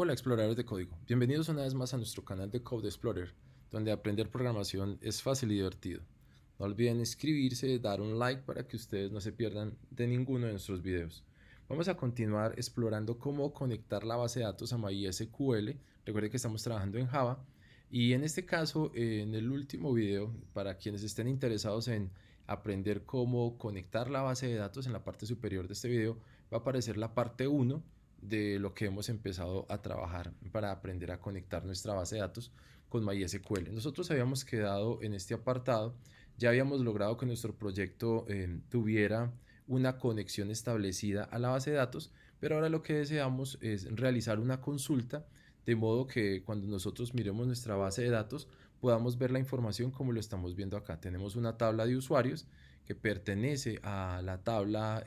Hola exploradores de código, bienvenidos una vez más a nuestro canal de Code Explorer, donde aprender programación es fácil y divertido. No olviden inscribirse, dar un like para que ustedes no se pierdan de ninguno de nuestros videos. Vamos a continuar explorando cómo conectar la base de datos a MySQL. Recuerden que estamos trabajando en Java y en este caso, en el último video, para quienes estén interesados en aprender cómo conectar la base de datos, en la parte superior de este video va a aparecer la parte 1 de lo que hemos empezado a trabajar para aprender a conectar nuestra base de datos con MySQL. Nosotros habíamos quedado en este apartado, ya habíamos logrado que nuestro proyecto tuviera una conexión establecida a la base de datos, pero ahora lo que deseamos es realizar una consulta de modo que cuando nosotros miremos nuestra base de datos podamos ver la información como lo estamos viendo acá. Tenemos una tabla de usuarios que pertenece a la tabla,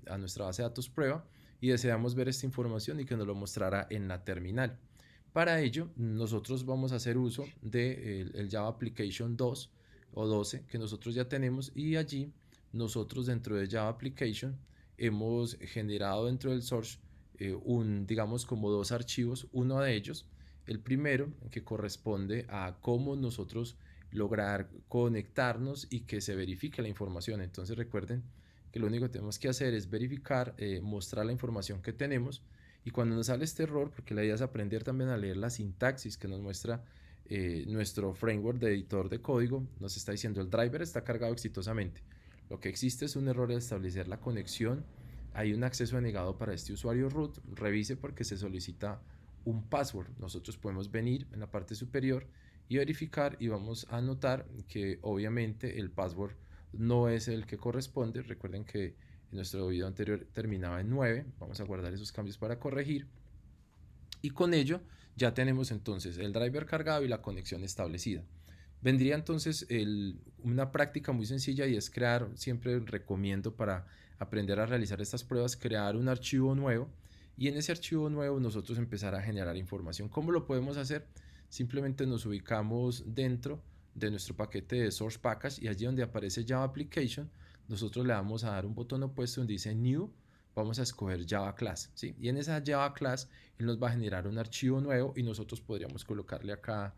a nuestra base de datos prueba, y deseamos ver esta información y que nos lo mostrara en la terminal. Para ello, nosotros vamos a hacer uso de el Java Application 2 o 12 que nosotros ya tenemos, y allí nosotros dentro de Java Application hemos generado dentro del source digamos como dos archivos. Uno de ellos, el primero, que corresponde a cómo nosotros lograr conectarnos y que se verifique la información. Entonces recuerden que lo único que tenemos que hacer es verificar, mostrar la información que tenemos, y cuando nos sale este error, porque la idea es aprender también a leer la sintaxis que nos muestra nuestro framework de editor de código, nos está diciendo el driver está cargado exitosamente. Lo que existe es un error de establecer la conexión, hay un acceso denegado para este usuario root, revise porque se solicita un password. Nosotros podemos venir en la parte superior y verificar, y vamos a notar que obviamente el password no es el que corresponde. Recuerden que en nuestro video anterior terminaba en 9. Vamos a guardar esos cambios para corregir. Y con ello ya tenemos entonces el driver cargado y la conexión establecida. Vendría entonces una práctica muy sencilla, y es crear, siempre recomiendo para aprender a realizar estas pruebas, crear un archivo nuevo, y en ese archivo nuevo nosotros empezar a generar información. ¿Cómo lo podemos hacer? Simplemente nos ubicamos dentro de nuestro paquete de source package, y allí donde aparece Java Application nosotros le vamos a dar un botón opuesto donde dice New. Vamos a escoger Java Class, ¿sí? Y en esa Java Class él nos va a generar un archivo nuevo y nosotros podríamos colocarle acá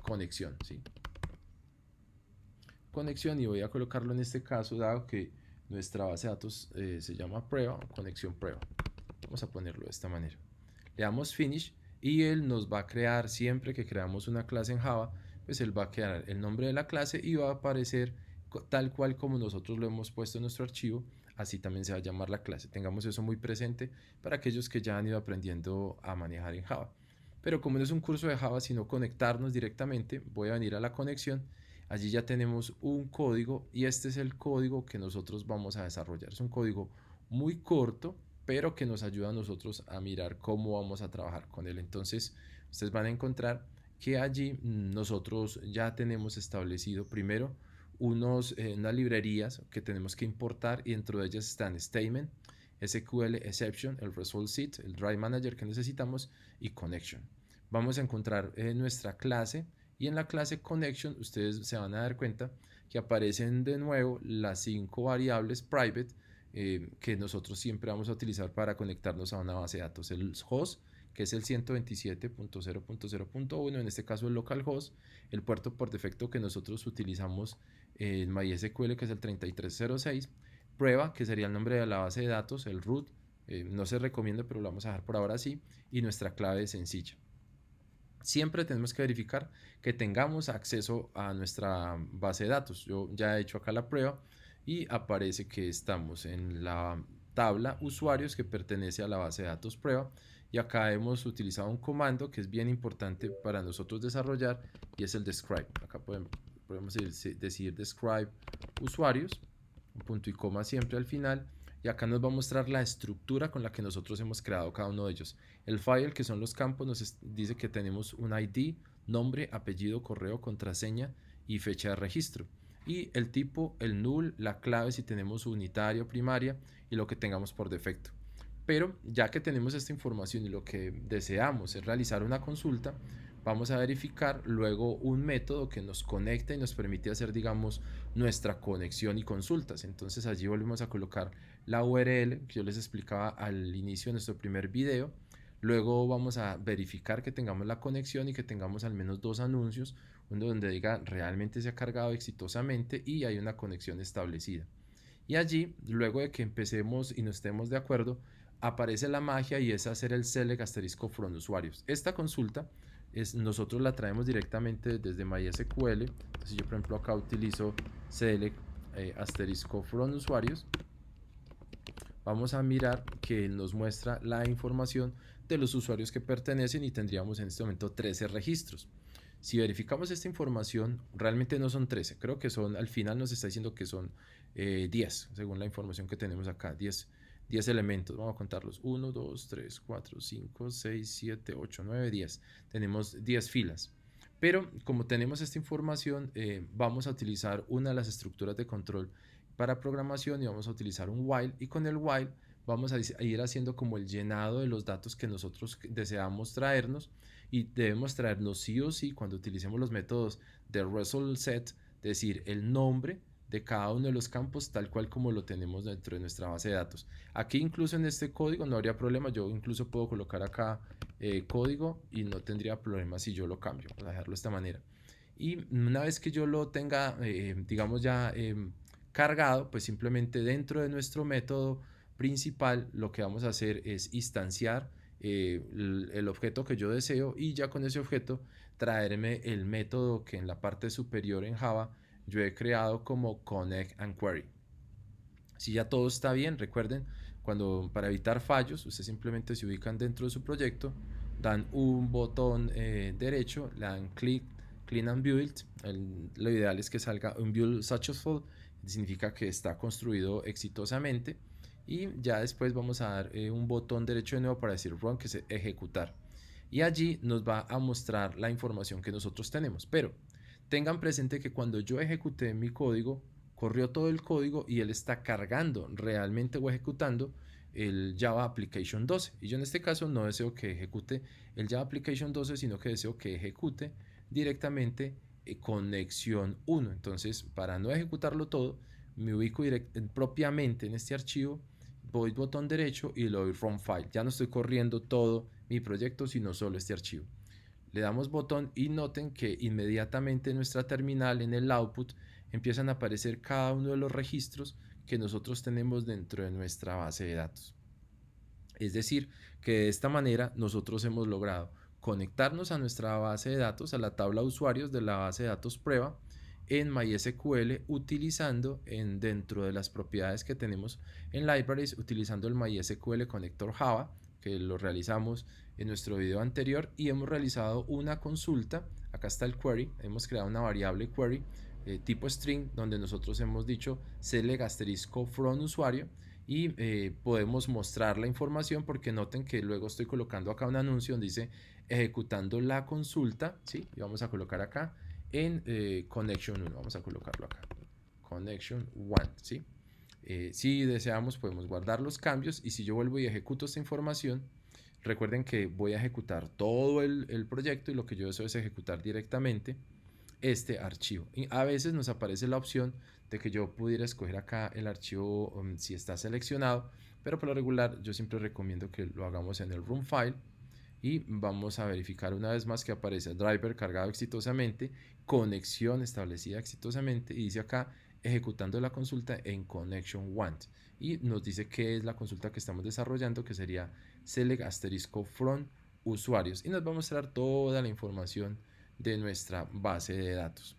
conexión, ¿sí? Conexión, y voy a colocarlo en este caso, dado que nuestra base de datos se llama prueba, conexión prueba. Vamos a ponerlo de esta manera. Le damos finish y él nos va a crear, siempre que creamos una clase en Java, pues él va a crear el nombre de la clase y va a aparecer tal cual como nosotros lo hemos puesto en nuestro archivo. Así también se va a llamar la clase. Tengamos eso muy presente para aquellos que ya han ido aprendiendo a manejar en Java. Pero como no es un curso de Java, sino conectarnos directamente, voy a venir a la conexión. Allí ya tenemos un código, y este es el código que nosotros vamos a desarrollar. Es un código muy corto, pero que nos ayuda a nosotros a mirar cómo vamos a trabajar con él. Entonces, ustedes van a encontrar que allí nosotros ya tenemos establecido primero unas librerías que tenemos que importar, y dentro de ellas están Statement, SQL Exception, el Result Set, el Drive Manager que necesitamos, y Connection. Vamos a encontrar nuestra clase, y en la clase Connection ustedes se van a dar cuenta que aparecen de nuevo las 5 variables private que nosotros siempre vamos a utilizar para conectarnos a una base de datos. El host, que es el 127.0.0.1, en este caso el localhost, el puerto por defecto que nosotros utilizamos en MySQL, que es el 3306, prueba, que sería el nombre de la base de datos, el root, no se recomienda, pero lo vamos a dejar por ahora así, y nuestra clave sencilla. Siempre tenemos que verificar que tengamos acceso a nuestra base de datos. Yo ya he hecho acá la prueba y aparece que estamos en la tabla usuarios que pertenece a la base de datos prueba, y acá hemos utilizado un comando que es bien importante para nosotros desarrollar, y es el describe. Acá podemos decir describe usuarios, un punto y coma siempre al final, y acá nos va a mostrar la estructura con la que nosotros hemos creado cada uno de ellos. El file, que son los campos, nos dice que tenemos un ID, nombre, apellido, correo, contraseña y fecha de registro. Y el tipo, el null, la clave si tenemos unitaria o primaria, y lo que tengamos por defecto. Pero ya que tenemos esta información y lo que deseamos es realizar una consulta, vamos a verificar luego un método que nos conecta y nos permite hacer, digamos, nuestra conexión y consultas. Entonces allí volvemos a colocar la URL que yo les explicaba al inicio de nuestro primer video. Luego vamos a verificar que tengamos la conexión y que tengamos al menos dos anuncios, uno donde diga realmente se ha cargado exitosamente y hay una conexión establecida. Y allí, luego de que empecemos y nos estemos de acuerdo, aparece la magia y es hacer el select asterisco from usuarios. Esta consulta nosotros la traemos directamente desde MySQL. Entonces yo por ejemplo acá utilizo select asterisco from usuarios. Vamos a mirar que nos muestra la información de los usuarios que pertenecen y tendríamos en este momento 13 registros. Si verificamos esta información, realmente no son 13, creo que son, al final nos está diciendo que son 10, según la información que tenemos acá, 10 elementos, vamos a contarlos, 1, 2, 3, 4, 5, 6, 7, 8, 9, 10, tenemos 10 filas. Pero como tenemos esta información, vamos a utilizar una de las estructuras de control para programación y vamos a utilizar un while, y con el while vamos a ir haciendo como el llenado de los datos que nosotros deseamos traernos, y debemos traernos sí o sí cuando utilicemos los métodos de result set, es decir, el nombre de cada uno de los campos tal cual como lo tenemos dentro de nuestra base de datos. Aquí incluso en este código no habría problema, yo incluso puedo colocar acá código y no tendría problema si yo lo cambio, voy a dejarlo de esta manera. Y una vez que yo lo tenga, digamos ya cargado, pues simplemente dentro de nuestro método principal lo que vamos a hacer es instanciar el objeto que yo deseo, y ya con ese objeto traerme el método que en la parte superior en Java yo he creado como connect and query. Si ya todo está bien, recuerden, para evitar fallos, ustedes simplemente se ubican dentro de su proyecto, dan un botón derecho, le dan clic, clean and build. Lo ideal es que salga un build successful, significa que está construido exitosamente, y ya después vamos a dar un botón derecho de nuevo para decir run, que es ejecutar, y allí nos va a mostrar la información que nosotros tenemos. Pero tengan presente que cuando yo ejecuté mi código, corrió todo el código y él está cargando realmente o ejecutando el Java Application 12, y yo en este caso no deseo que ejecute el Java Application 12, sino que deseo que ejecute directamente conexión 1. Entonces, para no ejecutarlo todo, me ubico propiamente en este archivo, voy botón derecho y le doy run file. Ya no estoy corriendo todo mi proyecto, sino solo este archivo. Le damos botón y noten que inmediatamente en nuestra terminal, en el output, empiezan a aparecer cada uno de los registros que nosotros tenemos dentro de nuestra base de datos. Es decir, que de esta manera nosotros hemos logrado conectarnos a nuestra base de datos, a la tabla de usuarios de la base de datos prueba en MySQL, utilizando dentro de las propiedades que tenemos en libraries, utilizando el MySQL Connector Java, que lo realizamos en nuestro video anterior, y hemos realizado una consulta. Acá está el query, hemos creado una variable query tipo string, donde nosotros hemos dicho select asterisco from usuario, y podemos mostrar la información, porque noten que luego estoy colocando acá un anuncio donde dice ejecutando la consulta, ¿sí? Y vamos a colocar acá en connection 1, vamos a colocarlo acá, connection 1, ¿sí? Si deseamos podemos guardar los cambios, y si yo vuelvo y ejecuto esta información, recuerden que voy a ejecutar todo el proyecto, y lo que yo deseo es ejecutar directamente este archivo. Y a veces nos aparece la opción de que yo pudiera escoger acá el archivo si está seleccionado, pero por lo regular yo siempre recomiendo que lo hagamos en el run file, y vamos a verificar una vez más que aparece el driver cargado exitosamente, conexión establecida exitosamente, y dice acá ejecutando la consulta en connection 1, y nos dice qué es la consulta que estamos desarrollando, que sería select asterisco from usuarios, y nos va a mostrar toda la información de nuestra base de datos.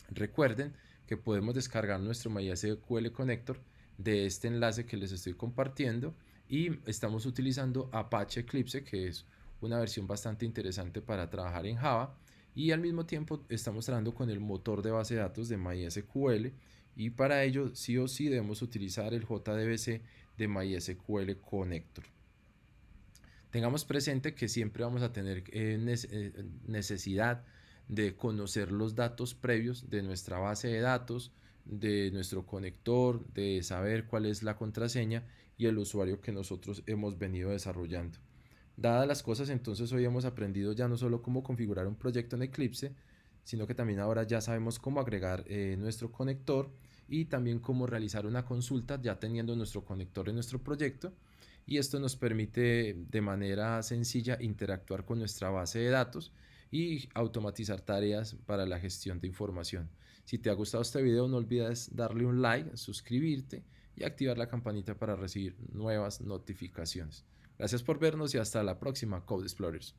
Recuerden que podemos descargar nuestro MySQL Connector de este enlace que les estoy compartiendo, y estamos utilizando Apache Eclipse, que es una versión bastante interesante para trabajar en Java, y al mismo tiempo estamos trabajando con el motor de base de datos de MySQL, y para ello sí o sí debemos utilizar el JDBC de MySQL Connector. Tengamos presente que siempre vamos a tener necesidad de conocer los datos previos de nuestra base de datos, de nuestro conector, de saber cuál es la contraseña y el usuario que nosotros hemos venido desarrollando. Dadas las cosas, entonces hoy hemos aprendido ya no solo cómo configurar un proyecto en Eclipse, sino que también ahora ya sabemos cómo agregar nuestro conector, y también cómo realizar una consulta ya teniendo nuestro conector en nuestro proyecto. y esto nos permite de manera sencilla interactuar con nuestra base de datos y automatizar tareas para la gestión de información. Si te ha gustado este video, no olvides darle un like, suscribirte y activar la campanita para recibir nuevas notificaciones. Gracias por vernos y hasta la próxima, Code Explorers.